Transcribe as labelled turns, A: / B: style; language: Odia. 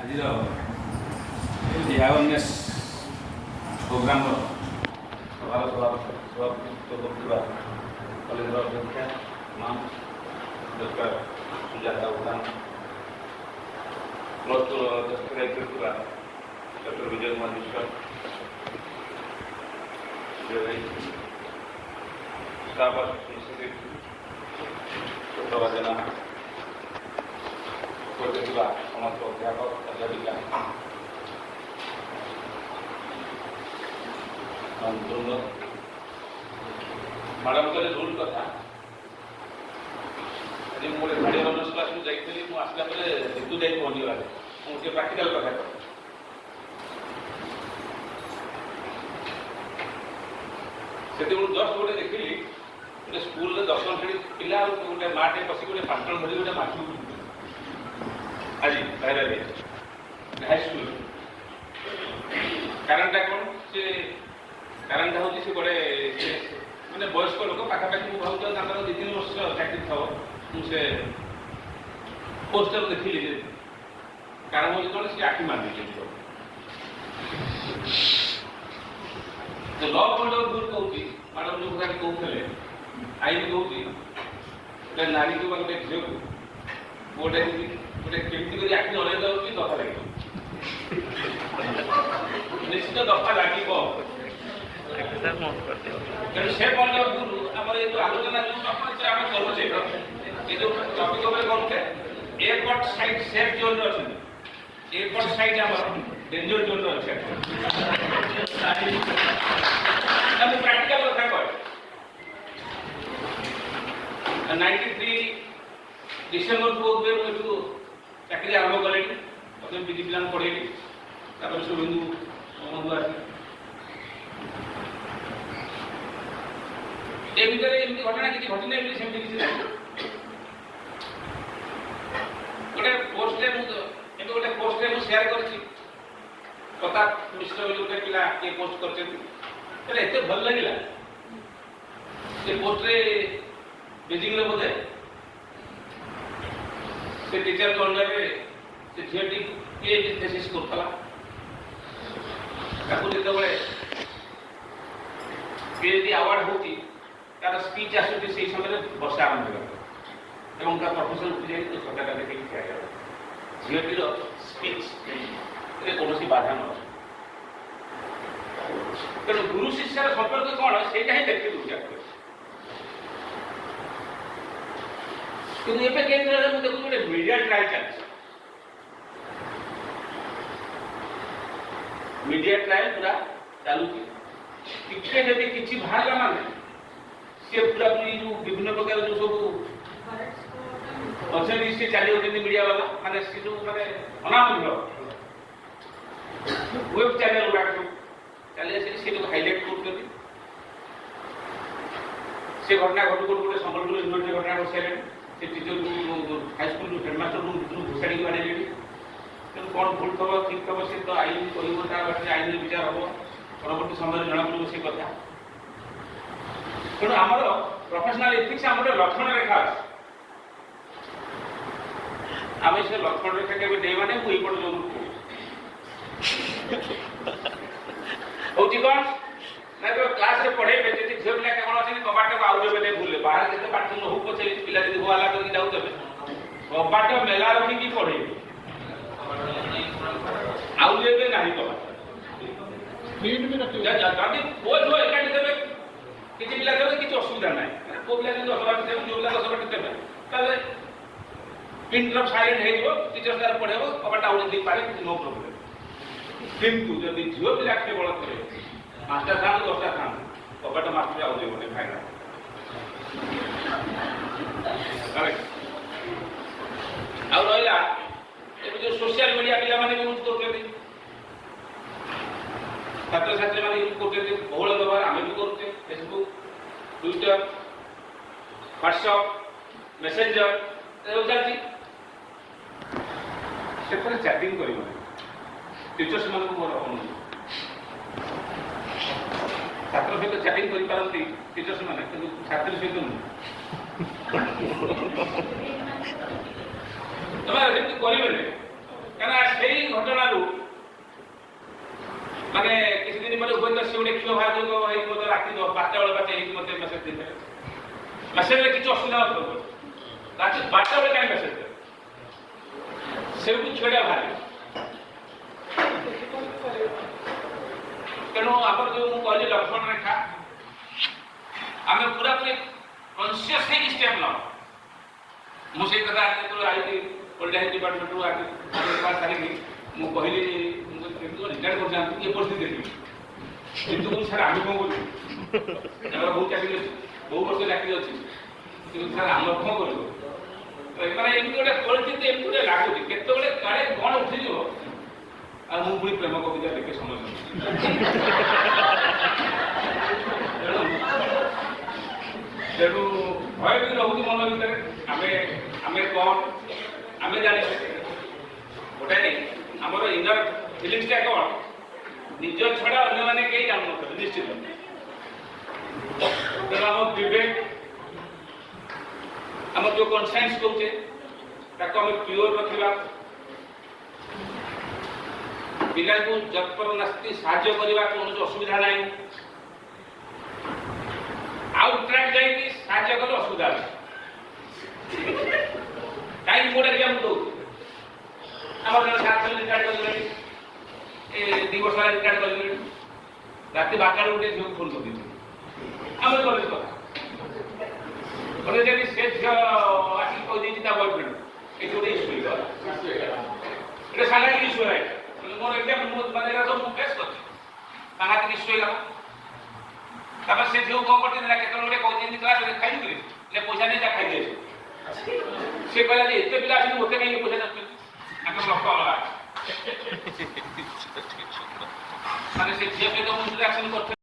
A: ଆଜିର ଏହି ଆୱାରନେସ୍ ପ୍ରୋଗ୍ରାମର ସଭାପତିତ୍ୱ କରୁଥିବା କଲେଜର ଅଧ୍ୟକ୍ଷା ma'am doctor Sujata Udan, plus ଟୁର ଅଧ୍ୟକ୍ଷ ଦାୟିତ୍ୱରେ ଥିବା doctor Bijay Kumar Mishra, staff assistant Suprabha Jena, ଉପସ୍ଥିତ ଥିବା ସମସ୍ତ ଅଧ୍ୟାପକ ଅଧ୍ୟାପିକା, ମ୍ୟାଡ଼ାମ କହିଲେ ରୁଲ୍ କଥା। ଆଜି ମୁଁ ଗୋଟେ ଗାଡ଼ି ଅନର୍ସ କ୍ଲାସକୁ ଯାଇଥିଲି, ମୁଁ ଆସିଲା ପରେ ଋତୁ ଯାଇ ପହଞ୍ଚିଗଲା। ମୁଁ ଟିକେ ପ୍ରାକ୍ଟିକାଲ କଥା କରେ। ସେତେବେଳୁ ଜଷ୍ଟ ଗୋଟେ ଦେଖିଲି, ଗୋଟେ ସ୍କୁଲରେ ଦଶମ ଶ୍ରେଣୀ ପିଲା ଆଉ ଗୋଟେ ମାଆଟେ ବସିକି ଗୋଟେ ପାନ୍ତଳ ଧରି ଗୋଟେ ମାଛ ଆଜି ବାହାରେ ହାଇସ୍କୁଲ। କାରଣଟା କ'ଣ? ସେ କାରଣଟା ହେଉଛି ସେ ଗୋଟେ ମାନେ ବୟସ୍କ ଲୋକ, ପାଖାପାଖି ମୁଁ ଭାବୁଛି ତାଙ୍କର 2-3 ବର୍ଷ ଚାକିରି ଥିବ। ମୁଁ ସେ ପୋଷ୍ଟର ଦେଖିଲି ଯେ କାରଣ ହେଉଛି କ'ଣ, ସେ ଆଖି ମାରି ଦେଇଛନ୍ତି। ଲ ପଏଣ୍ଟ ଅଫ୍ ଭ୍ୟୁ କହୁଛି, ମ୍ୟାଡ଼ାମ ଯେଉଁ କଥାଟି କହୁଥିଲେ, ଆଇନ କହୁଛି ଗୋଟେ ନାରୀକୁ ବା ଗୋଟେ ଝିଅକୁ ଗୋଟେ କେମିତି କରି ଆଖି ଅନେଇ ଯାଉଛି, ଦଫା ଲାଗିବ, ନିଶ୍ଚିତ ଦଫା ଲାଗିବ। ତେଣୁ ସେ ପଏଣ୍ଟ ଅଫ୍ ଭ୍ୟୁରୁ ଆମର ଏଇ ଯେଉଁ ଆଲୋଚନା ଯେଉଁ ଟପିକ୍ ଆମେ କରୁଛେ, ଏ ଯେଉଁ ଟପିକ୍ ଉପରେ କରୁଛେ, ଏପଟ ସାଇଡ୍ ସେଫ୍ ଜୋନ୍ରେ ଅଛନ୍ତି, ଏପଟ ସାଇଡ୍ ଆମର ଡେଞ୍ଜର ଜୋନ୍ରେ ଅଛି। ମୁଁ ପ୍ରାକ୍ଟିକାଲ କଥା କହେ। 93 ଡିସେମ୍ବର ମୁଁ ଏଠୁ ଚାକିରି ଆରମ୍ଭ କଲେଣି, ପ୍ରଥମେ ପିଜି ପିଲାଙ୍କୁ ପଢ଼େଇଲି, ତାପରେ ଶୁଭେନ୍ଦୁ ବନ୍ଧୁ ଆସିଲେ। ଏ ଭିତରେ ଏମିତି ଘଟଣା କିଛି ଘଟିନି, ଏମିତି ସେମିତି କିଛି ନାହିଁ। ଗୋଟେ ପୋଷ୍ଟରେ ମୁଁ ସେୟାର କରିଛି, ପ୍ରତାପ ମିଶ୍ର ବୋଲି ଗୋଟେ ପିଲା କିଏ ପୋଷ୍ଟ କରିଛନ୍ତି, ଏତେ ଭଲ ଲାଗିଲା। ସେ ପୋଷ୍ଟରେ ବେଜିଂରେ ବୋଧେ ସେ ଟିଚରଙ୍କ ଅଣ୍ଡରରେ ସେ ଝିଅଟି ପିଏଚ୍ଡି ଥେସିସ୍ କରୁଥିଲା। ତାକୁ ଯେତେବେଳେ ପିଏଚ୍ଡି ଆୱାର୍ଡ ହେଉଛି, ତାର ସ୍ପିଚ୍ ଆସୁଛି, ସେଇ ସମୟରେ ବର୍ଷା ଆରମ୍ଭ ହେଇଗଲା ଏବଂ ତା ପ୍ରଫେସର ଉଠି ଯାଇ ଛତାଟା ଦେଖେଇକି ଠିଆ ହେଇଗଲା। ଝିଅଟିର ସ୍ପିଚ୍ରେ କୌଣସି ବାଧା ନ ଅଛି। ତେଣୁ ଗୁରୁ ଶିଷ୍ୟର ସମ୍ପର୍କ କ'ଣ, ସେଇଟା ହିଁ ଦେଖି ଦଉଛି। କିନ୍ତୁ ଏବେ କେନ୍ଦ୍ରରେ ମୁଁ ଦେଖୁଛି ଗୋଟେ ମିଡିଆ ଟ୍ରାଏଲ ଚାଲିଛି। ମିଡିଆ ଟ୍ରାଏଲ ପୁରା ଚାଲୁଛି। ଟିକେ ଯଦି କିଛି ବାହାରିଲା ମାନେ ସିଏ ପୁରାପୁରି ଯେଉଁ ବିଭିନ୍ନ ପ୍ରକାର ଯେଉଁ ସବୁ ଅଛନ୍ତି, ସେ ଚାଲି ଯାଉଛନ୍ତି ମିଡିଆ ବାଲା, ମାନେ ସେ ଯେଉଁ ମାନେ ଅନାମୂଲ୍ୟ ୱେବ୍ ଚ୍ୟାନେଲ ଗୁଡ଼ାକ ସବୁ ଚାଲି ଆସିକି ସେଟାକୁ ହାଇଲାଇଟ୍ କରୁଛନ୍ତି। ସେ ଘଟଣା ଗୋଟେ ସମ୍ବଲପୁର ୟୁନିଭର୍ସିଟି ଘଟଣା ଘଟିସାରିଲେଣି। ସେ ଟିଚରକୁ ହାଇସ୍କୁଲ ହେଡ଼ମାଷ୍ଟରକୁ ଭିତରୁ ଘୋଷାଡ଼ିକି ବାଡ଼େଇଲେଣି। ତେଣୁ କ'ଣ ଭୁଲ ଥିବ ଠିକ୍ ଥିବ ସେ ତ ଆଇନ କହିବ, ତା ବାଟରେ ଆଇନର ବିଚାର ହେବ, ପରବର୍ତ୍ତୀ ସମୟରେ ଜଣାପଡ଼ିବ ସେ କଥା। ତେଣୁ ଆମର ପ୍ରଫେସନାଲ ଏଥିକ୍ସ ଆମର ଲକ୍ଷଣ ରେଖା ଅଛି। ଆମେ ସେ ଲକ୍ଷଣ ରେଖା କେବେ ଡେଇଁବା ନାହିଁ। ମୁଁ ଏଇପଟେ ଯେଉଁ ହଉଛି କ'ଣ ନା, କ୍ଲାସରେ ପଢ଼େଇବେ, ଯଦି ଝିଅ ପିଲା କେବଳ ଅଛନ୍ତି କବାଟକୁ ଆଉ ଦେବେ ନାହିଁ, ଭୁଲେ ବାହାରେ ଯେତେ ପାଠ ନ ହଉ ପଛେ ପିଲା ଯଦି ହୋହାଲା କରିକି ଯାଉଥିବେ, କବାଟ ମେଲା ରଖିକି ପଢ଼େଇବେ, ଆଉ ଦେବେ ନାହିଁ କବାଟ। ଯଦି ପୁଅ ଝିଅ ଏକାଠି ଦେବେ, କିଛି ପିଲା ଦେବେ, କିଛି ଅସୁବିଧା ନାହିଁ। ପୁଅ ପିଲା ଯଦି 10 ବାଟି ଦେବେ, ଝିଅ ପିଲା 10 ବାଟି ଦେବେ, ତାହେଲେ ପିନ୍ ଡ୍ରପ୍ ସାଇଲେଣ୍ଟ ହେଇଯିବ, ଟିଚର ତାର ପଢ଼େଇବ, କବାଟ ଆଉ ଦେଇପାରେ, କିଛି ନୋ ପ୍ରୋବ୍ଲେମ୍। କିନ୍ତୁ ଯଦି ଝିଅ ପିଲା କେବଳ ଥିବେ, 5ଟା ଥାଆନ୍ତୁ 10ଟା ଥାଆନ୍ତୁ, କବାଟ ମାଷ୍ଟର ଆଉ ଦେବନି, ଫାଇଦା। ଆଉ ରହିଲା ଏବେ ଯେଉଁ ସୋସିଆଲ ମିଡ଼ିଆ ପିଲାମାନେ ୟୁଜ୍ କରୁଛନ୍ତି, ଛାତ୍ରଛାତ୍ରୀମାନେ ୟୁଜ୍ କରୁଛନ୍ତି, ବହୁଳ ବ୍ୟବହାର ଆମେ ବି କରୁଛେ। ଫେସବୁକ୍, ଟ୍ୱିଟର, ହ୍ୱାଟ୍ସଆପ୍, ମେସେଞ୍ଜର ଏସବୁ ଚାଲିଛି। ସେଥିରେ ଚାଟିଂ କରିବ ନାହିଁ। ଟିଚର୍ସ ମାନଙ୍କୁ ମୋର ଅନୁରୋଧ, ଛାତ୍ର ସହିତ ଚାଟିଂ କରିପାରନ୍ତି ଟିଚର୍ସ ମାନେ, କିନ୍ତୁ ଛାତ୍ରୀ ସହିତ ନୁହେଁ। ତମେ ସେମିତି କରିବେନି, କାରଣ ସେଇ ମାନେ କିଛି ଦିନ ପରେ ହୁଏତ ସେ ଗୋଟେ କ୍ଷୀର ବାହାର ହେଇକି ମୋତେ ରାତି 12ଟା ବେଳେ ବାଟେ ହେଇକି ମୋତେ ମେସେଜ ଦେଇଥିଲେ। ମେସେଜରେ କିଛି ଅସୁବିଧା ନଥିବ, ରାତି 12ଟା ବେଳେ କାହିଁ ମେସେଜ ଦେବେ? ସେଇଠୁ ଛିଡ଼ା ବାହାରିବ। ତେଣୁ ଆମର ଯେଉଁ ମୁଁ କହିଲି ଲକ୍ଷ୍ମଣ ରେଖା, ଆମେ ପୁରାପୁରି କନସିୟସ୍ ହେଇକି ଷ୍ଟେପ୍ ନେବା। ମୁଁ ସେଇ କଥା ଯେତେବେଳେ ଆଇଲି ପଲିଟିକାଲ ଡିପାର୍ଟମେଣ୍ଟରୁ ସାରିକି ମୁଁ କହିଲି ରିଟାୟାର୍ଡ କରିଯାଆନ୍ତୁ ଏ ପରିସ୍ଥିତି ଦେଖିବି, କିନ୍ତୁ ସାର୍ ଆମେ କ'ଣ କରିବୁ? ଆମର ବହୁତ ଚାକିରି ଅଛି, ବହୁ ବର୍ଷ ଚାକିରି ଅଛି, କିନ୍ତୁ ସାର୍ ଆମେ କ'ଣ କରିବୁ? ମାନେ ଏମିତି ଗୋଟେ ପରିସ୍ଥିତି ଏମିତି ଗୋଟେ ଲାଗୁଛି କେତେବେଳେ କାଳେ କ'ଣ ଉଠିଯିବ। ଆଉ ମୁଁ ପୁଣି ପ୍ରେମ କବିତା ଲେଖେ ସମୟ ତେଣୁ ଭୟ ବି ରହୁଛି ମନ ଭିତରେ। ଆମେ କ'ଣ ଆମେ ଜାଣିଛେ ଗୋଟେ ଆମର ଇନର ଫିଲିଙ୍ଗସଟା କ'ଣ, ନିଜ ଛଡ଼ା ଅନ୍ୟମାନେ କେହି ଜାଣୁନଥିବେ ନିଶ୍ଚିତ। ତେଣୁ ଆମ ବିବେକ, ଆମର ଯେଉଁ କନସାଇନ୍ସ କହୁଛେ ତାକୁ ଆମେ ପିଓର ରଖିବା। ପିଲାକୁ ଯତ୍ପର ନାସ୍ତି ସାହାଯ୍ୟ କରିବା, କୌଣସି ଅସୁବିଧା ନାହିଁ। ଆଉଟ ଟ୍ରାକ୍ ଯାଇକି ସାହାଯ୍ୟ କଲେ ଅସୁବିଧା ଅଛି। କାହିଁକି ଗୋଟେ ଏକ୍ଜାମ୍ପଲ ଦଉଛି, ଆମର ଜଣେ ସାର୍ ରିଟାୟାର୍ଡ କରିଗଲେଣି, 2 ବର୍ଷ ହେଲା ରିଟାୟାର୍ଡ କରିଗଲେଣି। ରାତି 12ଟାରେ ଗୋଟେ ଝିଅକୁ ଫୋନ୍ କରିଦେଇଛନ୍ତି। ଆମେ କଲେଜ କଥା କହିଲେ ଯଦି ସେ ଝିଅ ଆସିକି କହିଦେଇଛି ତା ବୟଫ୍ରେଣ୍ଡ ଏଠି ଗୋଟେ ଇସ୍ୟୁ ହେଇଗଲା, ଗୋଟେ ସାଂଘାତିକ ଇସ୍ୟୁ ହେଲା। ମୋର ଏକ୍ଜାମ୍ ମାନେ ମୁଁ ଫେସ୍ କରିଛି, ସାଂଘାତିକ ଇସ୍ୟୁ ହେଇଗଲା। ତାପରେ ସେ ଝିଅକୁ କ'ଣ କରିଛି ନା କେତେବେଳେ ଗୋଟେ କହିଛନ୍ତି କ୍ଲାସ୍ରେ ଖାଇଦେଇଥିଲି ଯେ ପଇସା ନେଇ ତା ଖାଇଦିଏ। ସେ କହିଲା ଯେ ଏତେ ପିଲା ଆସିକି ମୋତେ କାହିଁକି ପଇସା ଦେଉଛନ୍ତି, ତାଙ୍କର ଲକ୍ଷ୍ୟ ଅଲଗା। ମାନେ ସେ ଝିଅ ସହିତ ମୁଁ ଇଣ୍ଟରାକ୍ସନ୍ କରିଥିଲି।